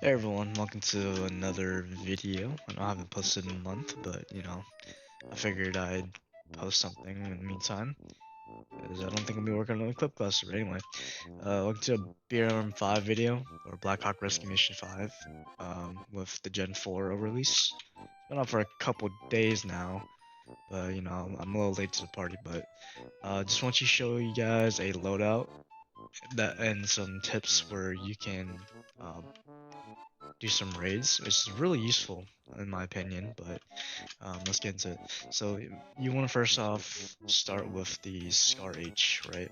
Hey everyone, welcome to another video. I know I haven't posted in a month, but I figured I'd post something in the meantime, because I don't think I'll be working on a clip cluster. But anyway, welcome to a BRM5 video, or Black Hawk Rescue Mission 5, with the Gen 4 release. It's been out for a couple days now, but I'm a little late to the party, but just want to show you guys a loadout that and some tips where you can do some raids, which is really useful in my opinion. But let's get into it. So you want to first off start with the Scar H, right?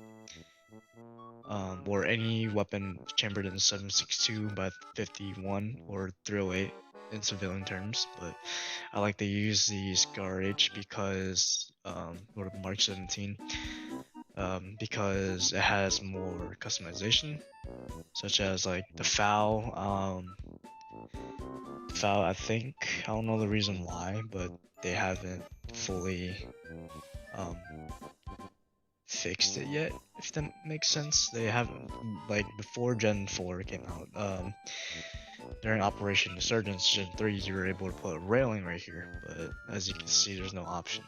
Or any weapon chambered in 7.62 by 51 or 308 in civilian terms, but I like to use the Scar H because or Mark 17 because it has more customization, such as like the foul. I think I don't know the reason why, but they haven't fully fixed it yet, if that makes sense. They haven't, like, before Gen 4 came out, during Operation Insurgence Gen 3, you were able to put a railing right here, but as you can see, there's no option.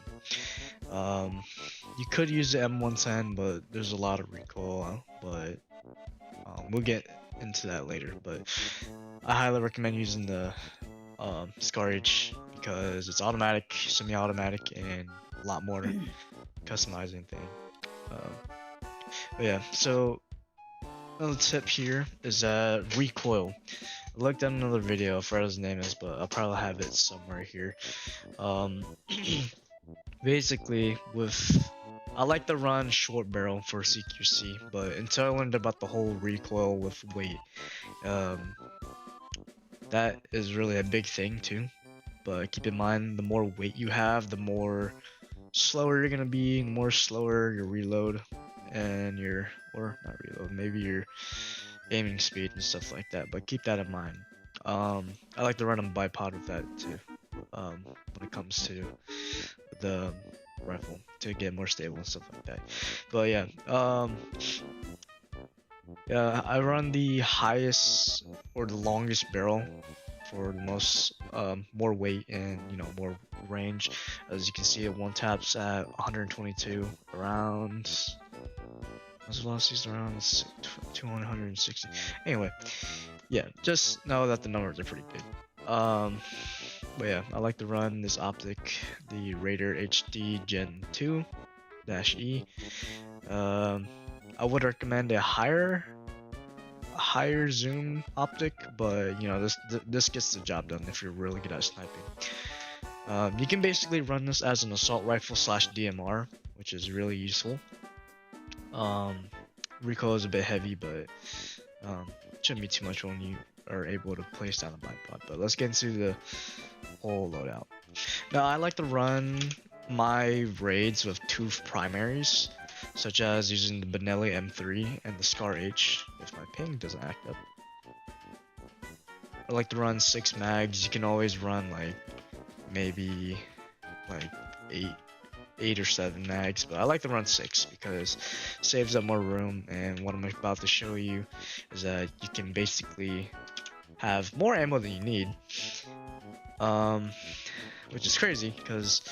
You could use the M1014, but there's a lot of recoil, but we'll get into that later. But I highly recommend using the Scar H because it's automatic, semi-automatic, and a lot more customizing thing. But yeah, so another tip here is recoil. I looked at another video, I forgot his name is, but I'll probably have it somewhere here. Basically, I like to run short barrel for CQC, but until I learned about the whole recoil with weight, that is really a big thing too. But keep in mind, the more weight you have, the more slower you're gonna be, the more slower your reload and maybe your aiming speed and stuff like that. But keep that in mind. I like to run a bipod with that too, when it comes to the rifle, to get more stable and stuff like that. But yeah, I run the highest or the longest barrel for the most more weight and more range. As you can see, it one taps at 122 around. What's the velocities around 260? Anyway, yeah, just know that the numbers are pretty good. But yeah, I like to run this optic, the Raider HD Gen 2-E. I would recommend a higher zoom optic, but this gets the job done if you're really good at sniping. You can basically run this as an assault rifle / DMR, which is really useful. Recoil is a bit heavy, but shouldn't be too much when you are able to place down a bipod. But let's get into the whole loadout. Now, I like to run my raids with two primaries, such as using the Benelli M2 and the Scar H, if my ping doesn't act up. I like to run 6 mags. You can always run maybe 8 or 7 mags, but I like to run 6 because it saves up more room. And what I'm about to show you is that you can basically have more ammo than you need, which is crazy because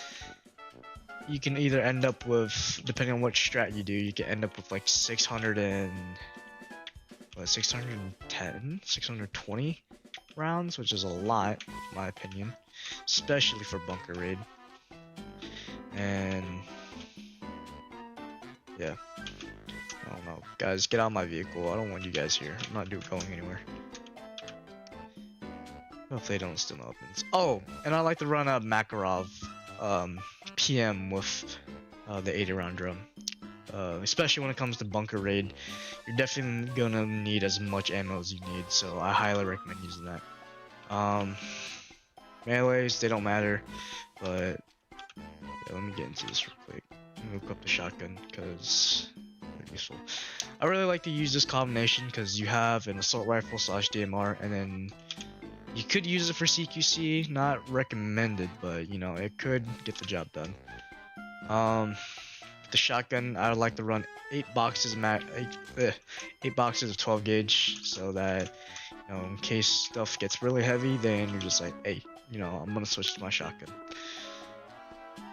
you can either end up with, depending on what strat you do, you can end up with like 620 rounds, which is a lot in my opinion, especially for bunker raid. And yeah, I don't know, guys, get out of my vehicle. I don't want you guys here. I'm not going anywhere. Hopefully they don't steal my weapons. Oh, and I like to run a Makorov PM with the 80 round drum. Especially when it comes to bunker raid, you're definitely gonna need as much ammo as you need, so I highly recommend using that. Melees, they don't matter, but yeah, let me get into this real quick. Let me hook up the shotgun because they're useful. I really like to use this combination because you have an assault rifle / DMR, and then you could use it for CQC. Not recommended, but it could get the job done. The shotgun, I would like to run 8 boxes eight boxes of 12 gauge, so that in case stuff gets really heavy, then you're just like, hey, I'm gonna switch to my shotgun.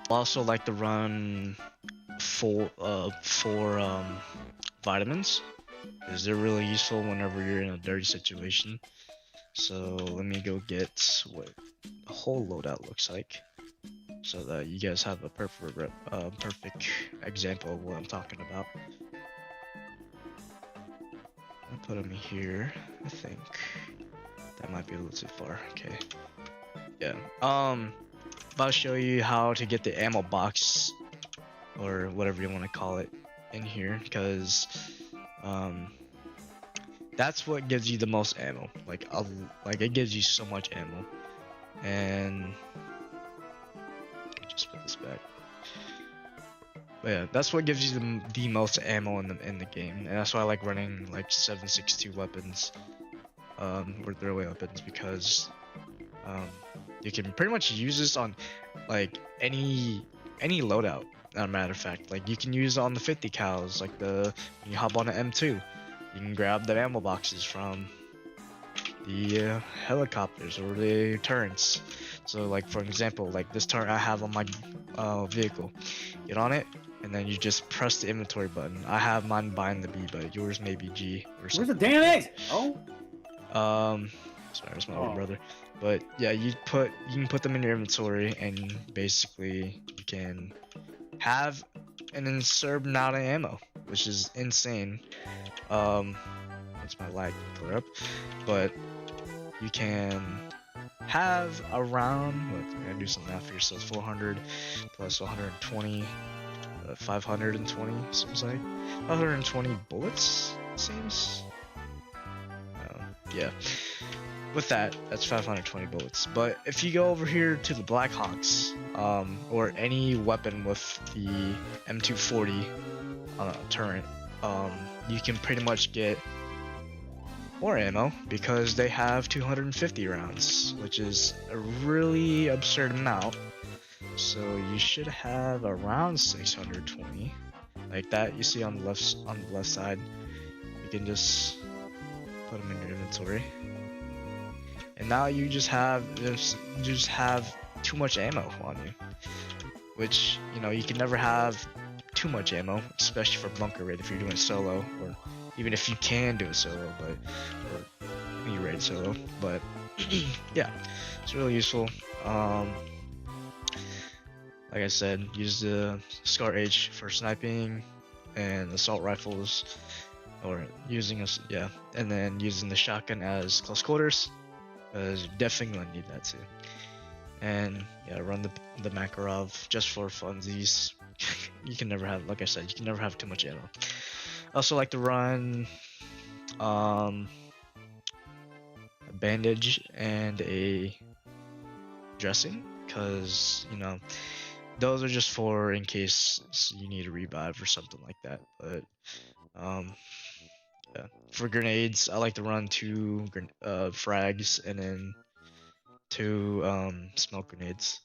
I also like to run four vitamins, because they're really useful whenever you're in a dirty situation. So let me go get what the whole loadout looks like, so that you guys have a perfect example of what I'm talking about. I'll put them here. I think that might be a little too far. Okay. Yeah. I'll show you how to get the ammo box, or whatever you want to call it, in here, because that's what gives you the most ammo. Like it gives you so much ammo. And just put this back. But yeah, that's what gives you the most ammo in the game, and that's why I like running like 7.62 weapons, or throwaway weapons, because you can pretty much use this on like any loadout. As a matter of fact, like you can use it on the 50 cals, like when you hop on an M2, you can grab the ammo boxes from the helicopters or the turrets. So like for example, like this turret I have on my vehicle, get on it, and then you just press the inventory button. I have mine behind the B, but yours may be G or something. Where's the damn it? Oh. Sorry, that's my older brother. But yeah, you can put them in your inventory, and basically you can have an absurd amount of ammo, which is insane. That's my lag clear up, but you can have around, I'm gonna do some math here, so it's 400 plus 120, 520, seems like 520 bullets, seems. Yeah, with that's 520 bullets. But if you go over here to the Blackhawks, or any weapon with the M240 turret, you can pretty much get more ammo, because they have 250 rounds, which is a really absurd amount. So you should have around 620, like that you see on the left side. You can just put them in your inventory, and now you just have too much ammo on you, which you can never have too much ammo, especially for bunker raid if you're doing solo, or even if you can do it solo, or any raid solo. But yeah, it's really useful. Like I said, use the Scar H for sniping and assault rifles, or and then using the shotgun as close quarters, because you're definitely gonna need that too. And yeah, run the Makorov just for funsies. You can never have, like I said, you can never have too much ammo. I also like to run a bandage and a dressing, because those are just for in case you need a revive or something like that. But yeah, for grenades, I like to run 2 frags and then 2 smoke grenades.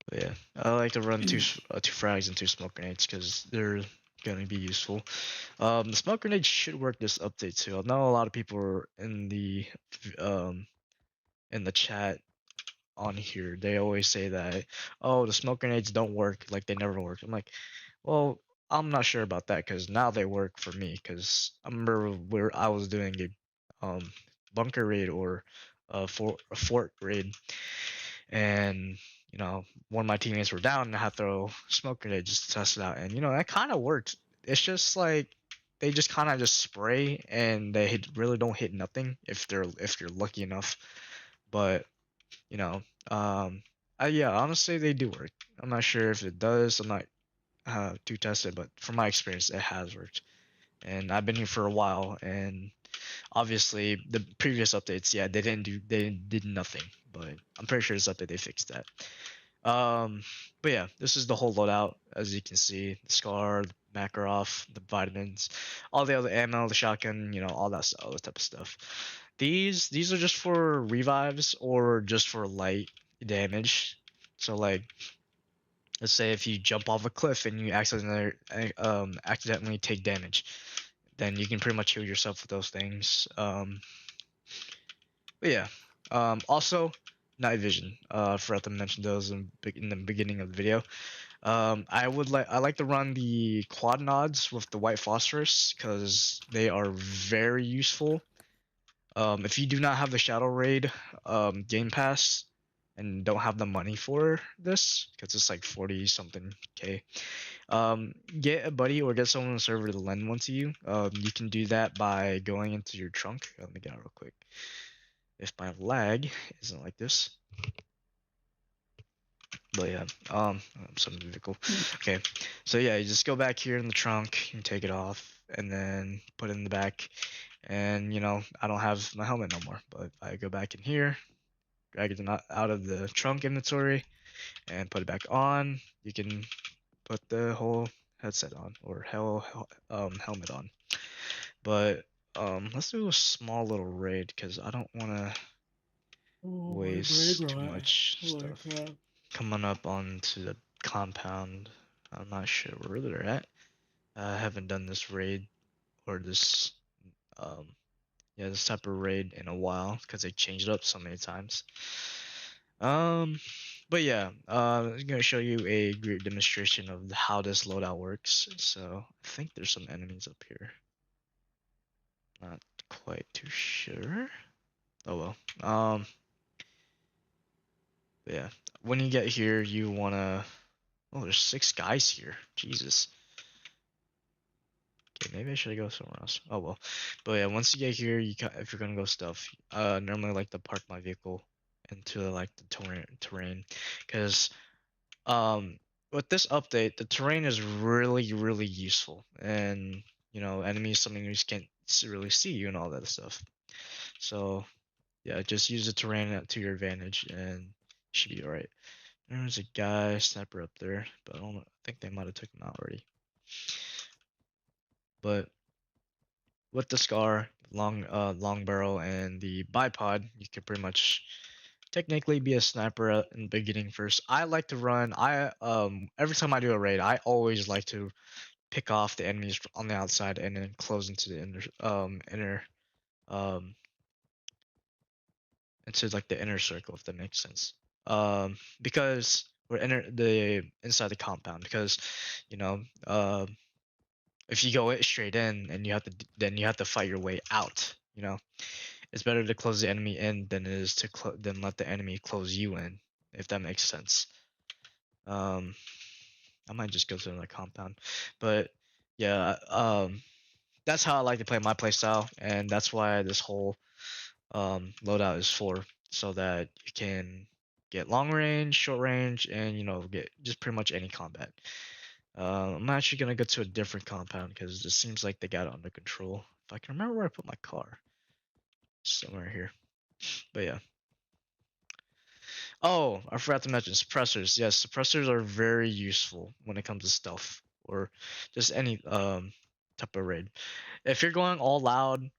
But yeah, I like to run 2 frags and 2 smoke grenades, because they're gonna be useful. The smoke grenade should work this update too. I know a lot of people are in the chat on here. They always say that, oh, the smoke grenades don't work, like they never work. I'm like, well, I'm not sure about that, because now they work for me. Because I remember where I was doing a bunker raid or a fort raid, and one of my teammates were down, and I had to throw smoke grenade just to test it out, and that kind of worked. It's just like they just kind of just spray, and they really don't hit nothing if you're lucky enough. But yeah, honestly, they do work. I'm not sure if it does. I'm not too tested, but from my experience, it has worked. And I've been here for a while, and obviously the previous updates, yeah, they did nothing. But I'm pretty sure this update they fixed that. But yeah, this is the whole loadout, as you can see: the Scar, the Makarov, the vitamins, all the other ammo, the shotgun, all that stuff, all that type of stuff. These are just for revives or just for light damage. So like let's say if you jump off a cliff and you accidentally take damage, then you can pretty much heal yourself with those things. But yeah, also night vision. Forgot to mention those in the beginning of the video. I like to run the quad nods with the white phosphorus because they are very useful. If you do not have the Shadow Raid Game Pass and don't have the money for this, because it's like 40 something K, get a buddy or get someone on the server to lend one to you. You can do that by going into your trunk. Let me get out real quick. If my lag isn't like this. But yeah, some vehicle. Okay, so yeah, you just go back here in the trunk and take it off, and then put it in the back. And you know, I don't have my helmet no more, but I go back in here, drag it out of the trunk inventory, and put it back on. You can put the whole headset on or helmet on. But let's do a small little raid because I don't want to waste too much stuff. Coming up onto the compound. I'm not sure where they're at. I haven't done this raid or this this type of raid in a while because they changed it up so many times. But yeah, I'm gonna show you a great demonstration of how this loadout works. So I think there's some enemies up here. Not quite too sure. Oh well. Yeah. When you get here, you wanna. Oh, there's 6 guys here. Jesus. Okay, maybe I should go somewhere else. Oh well. But yeah, once you get here, if you're gonna go stealth, normally like to park my vehicle into like the terrain, because with this update, the terrain is really useful, and you know enemies sometimes can't really see you and all that stuff. So yeah, just use the terrain to your advantage, and you should be alright. There's a guy sniper up there, but I don't know, I think they might have took him out already. But with the scar, long barrel, and the bipod, you can pretty much technically be a sniper in the beginning first. I like to run. Every time I do a raid, I always like to pick off the enemies on the outside and then close into the inner um into like the inner circle, if that makes sense. Because we're inside the compound, because you know if you go straight in and you have to fight your way out, you know. It's better to close the enemy in than it is to let the enemy close you in, if that makes sense. I might just go to another compound, but yeah, that's how I like to play my playstyle, and that's why this whole loadout is for, so that you can get long range, short range, and you know get just pretty much any combat. I'm actually gonna go to a different compound because it seems like they got it under control. If I can remember where I put my car, somewhere here. But yeah. Oh, I forgot to mention suppressors. Yes, suppressors are very useful when it comes to stealth or just any type of raid. If you're going all loud,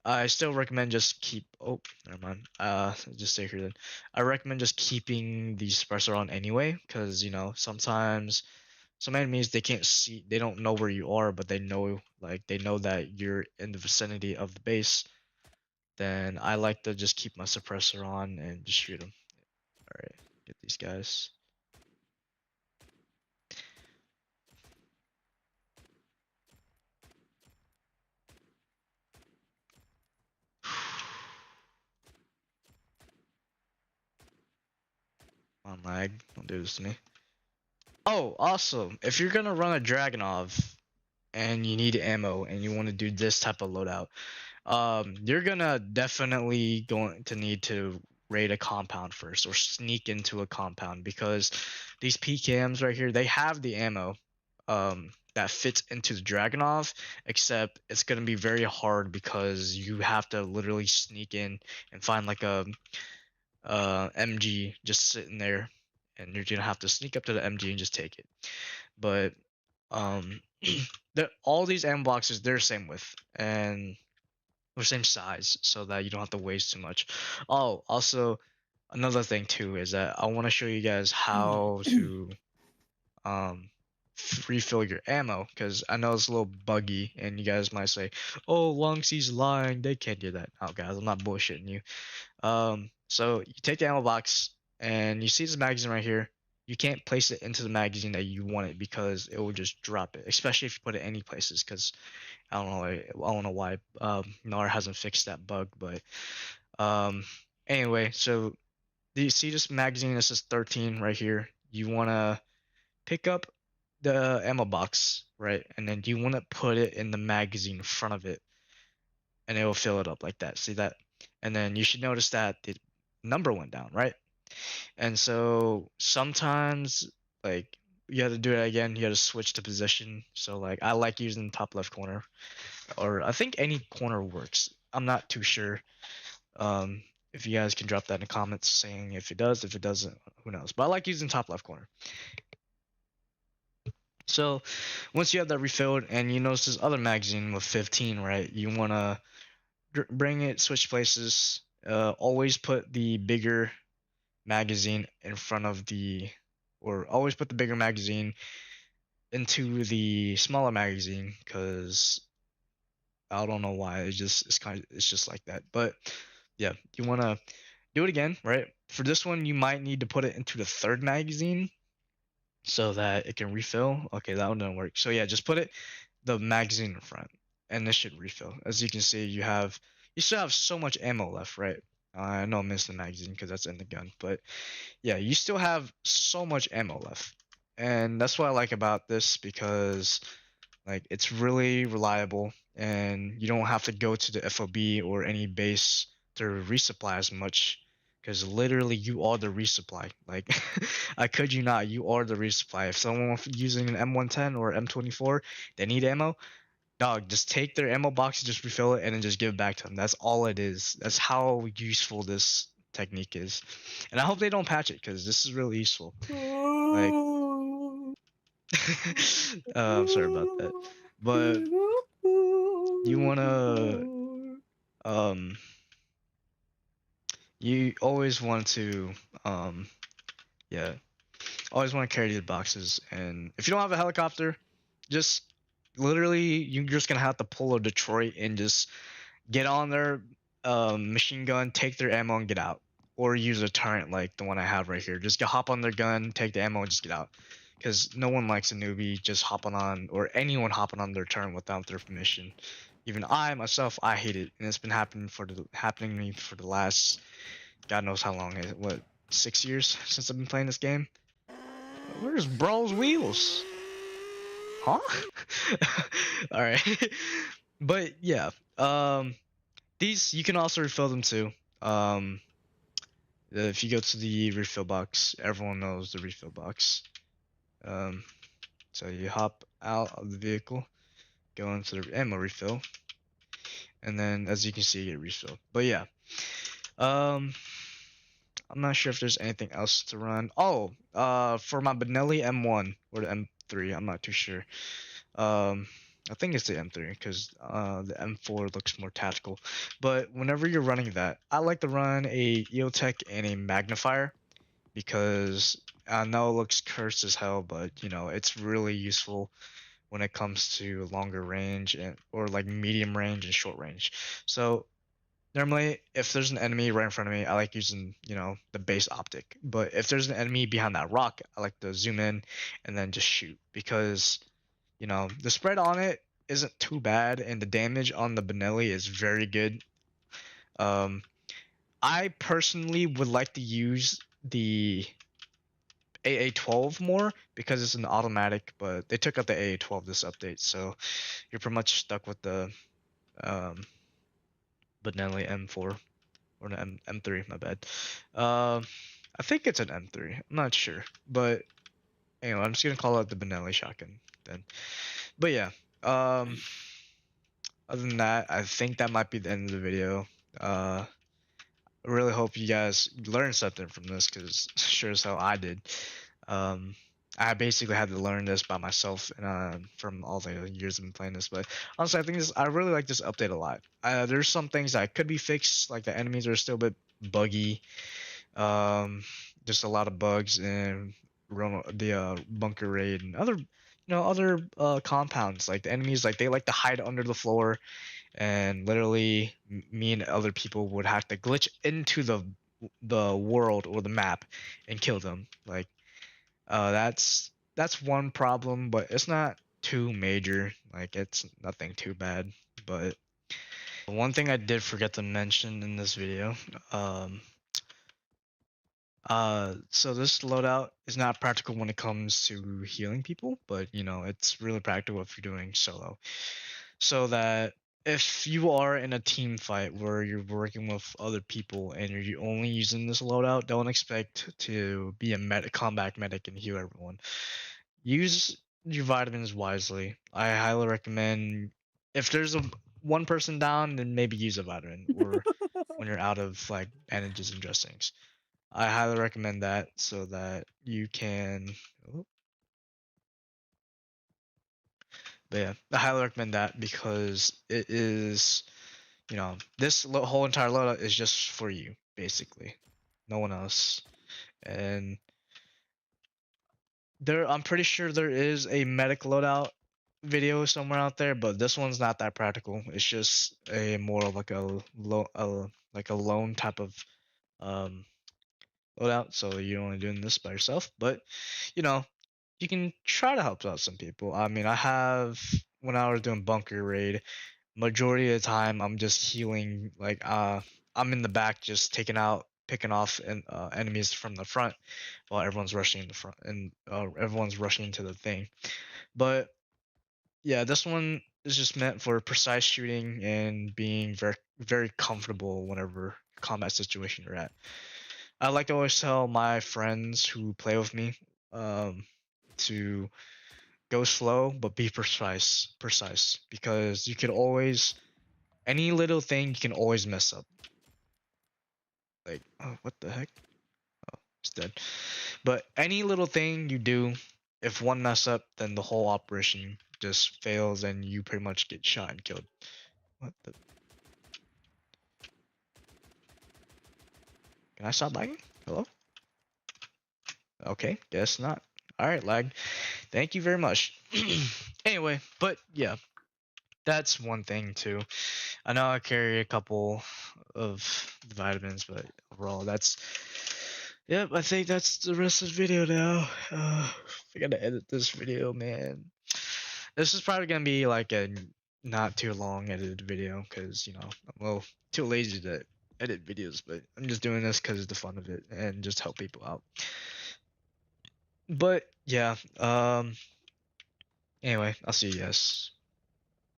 I still recommend just keep. Oh, never mind. Just stay here then. I recommend just keeping the suppressor on anyway, because you know sometimes some enemies they can't see, they don't know where you are, but they know that you're in the vicinity of the base. Then I like to just keep my suppressor on and just shoot them. All right, get these guys. Come on, lag. Don't do this to me. Oh, also, if you're gonna run a Dragonov and you need ammo and you want to do this type of loadout, you're gonna definitely going to need to raid a compound first or sneak into a compound, because these PKMs right here, they have the ammo that fits into the Dragonov, except it's gonna be very hard because you have to literally sneak in and find like a MG just sitting there, and you're gonna have to sneak up to the MG and just take it. But all these ammo boxes, they're same width and or same size, so that you don't have to waste too much. Oh, also another thing too is that I want to show you guys how to refill your ammo, because I know it's a little buggy and you guys might say, oh, Longsy's lying, they can't do that. Oh guys, I'm not bullshitting you. So you take the ammo box and you see this magazine right here. You can't place it into the magazine that you want it because it will just drop it, especially if you put it any places, because I don't know why NAR hasn't fixed that bug. But anyway, so do you see this magazine that says 13 right here? You want to pick up the ammo box, right? And then you want to put it in the magazine in front of it, and it will fill it up like that. See that? And then you should notice that the number went down, right? And so sometimes, like, you have to do it again. You have to switch the position. So like I like using top left corner, or I think any corner works. I'm not too sure. If you guys can drop that in the comments saying if it does, if it doesn't, who knows. But I like using top left corner. So once you have that refilled and you notice this other magazine with 15, right? You want to bring it, switch places. Always put the bigger magazine in front of the, or always put the bigger magazine into the smaller magazine, because I don't know why. It's just like that. But yeah, you want to do it again, right? For this one, you might need to put it into the third magazine so that it can refill. Okay, that one didn't work. So yeah, just put it the magazine in front, and this should refill. As you can see, you still have so much ammo left, right? I know I missed the magazine because that's in the gun, but yeah, you still have so much ammo left, and that's what I like about this, because like it's really reliable, and you don't have to go to the FOB or any base to resupply as much, because literally you are the resupply. Like I could you not, you are the resupply. If someone using an M110 or M24, they need ammo, dog, just take their ammo box, just refill it, and then just give it back to them. That's all it is. That's how useful this technique is. And I hope they don't patch it, because this is really useful. Like, I'm sorry about that. But you wanna, you always want to, yeah, always want to carry these boxes. And if you don't have a helicopter, just literally, you're just gonna have to pull a Detroit and just get on their machine gun, take their ammo, and get out. Or use a turret like the one I have right here. Just hop on their gun, take the ammo, and just get out. Because no one likes a newbie just hopping on, or anyone hopping on their turn without their permission. Even I myself, I hate it, and it's been happening to me for the last, God knows how long. What, 6 years since I've been playing this game? Where's Bro's wheels? Huh? All right. But yeah, these you can also refill them too. If you go to the refill box, everyone knows the refill box. So you hop out of the vehicle, go into the ammo refill, and then as you can see, you get refilled. But yeah, I'm not sure if there's anything else to run. Oh, for my Benelli M1 or the M3, I'm not too sure. I think it's the M3, because the M4 looks more tactical. But whenever you're running that, I like to run a eotech and a magnifier, because I know it looks cursed as hell, but you know it's really useful when it comes to longer range or like medium range and short range. So normally, if there's an enemy right in front of me, I like using, the base optic. But if there's an enemy behind that rock, I like to zoom in and then just shoot, because the spread on it isn't too bad, and the damage on the Benelli is very good. I personally would like to use the AA12 more, because it's an automatic, but they took out the AA12 this update, so you're pretty much stuck with the Benelli M4 or an M3. My bad. I think it's an M3. I'm not sure, but anyway, I'm just gonna call it the Benelli shotgun then. But yeah, other than that, I think that might be the end of the video. I really hope you guys learned something from this, because sure as hell I did. I basically had to learn this by myself, and from all the years I've been playing this. But honestly, I really like this update a lot. There's some things that could be fixed, like the enemies are still a bit buggy. Just a lot of bugs and bunker raid and other compounds. Like the enemies, like they like to hide under the floor, and literally me and other people would have to glitch into the world or the map and kill them. Like that's one problem, but it's not too major. Like it's nothing too bad. But one thing I did forget to mention in this video, so this loadout is not practical when it comes to healing people, but it's really practical if you're doing solo. So that if you are in a team fight where you're working with other people and you're only using this loadout, don't expect to be a combat medic and heal everyone. Use your vitamins wisely. I highly recommend if there's one person down, then maybe use a vitamin, or when you're out of like bandages and dressings. I highly recommend that so that you can. Oh, but yeah, I highly recommend that because it is, this whole entire loadout is just for you, basically, no one else. And I'm pretty sure there is a medic loadout video somewhere out there, but this one's not that practical. It's just a more of like a lone type of um loadout, so you're only doing this by yourself. But you know, you can try to help out some people. I mean, when I was doing bunker raid, majority of the time I'm just healing. Like I'm in the back just picking off enemies from the front while everyone's rushing in the front, and everyone's rushing into the thing. But yeah, this one is just meant for precise shooting and being very very comfortable whenever combat situation you're at. I like to always tell my friends who play with me to go slow but be precise, because you could always, any little thing you can always mess up. Like, oh, what the heck? Oh, it's dead. But any little thing you do, if one mess up, then the whole operation just fails and you pretty much get shot and killed. What the? Can I stop lagging? Hello? Okay, guess not. Alright, lag. Thank you very much. Anyway, but yeah, that's one thing too. I know I carry a couple of the vitamins, but overall, yep, I think that's the rest of the video now. I gotta edit this video, man. This is probably gonna be like a not too long edited video, because I'm a little too lazy to edit videos, but I'm just doing this because of the fun of it and just help people out. But yeah, anyway, I'll see you guys.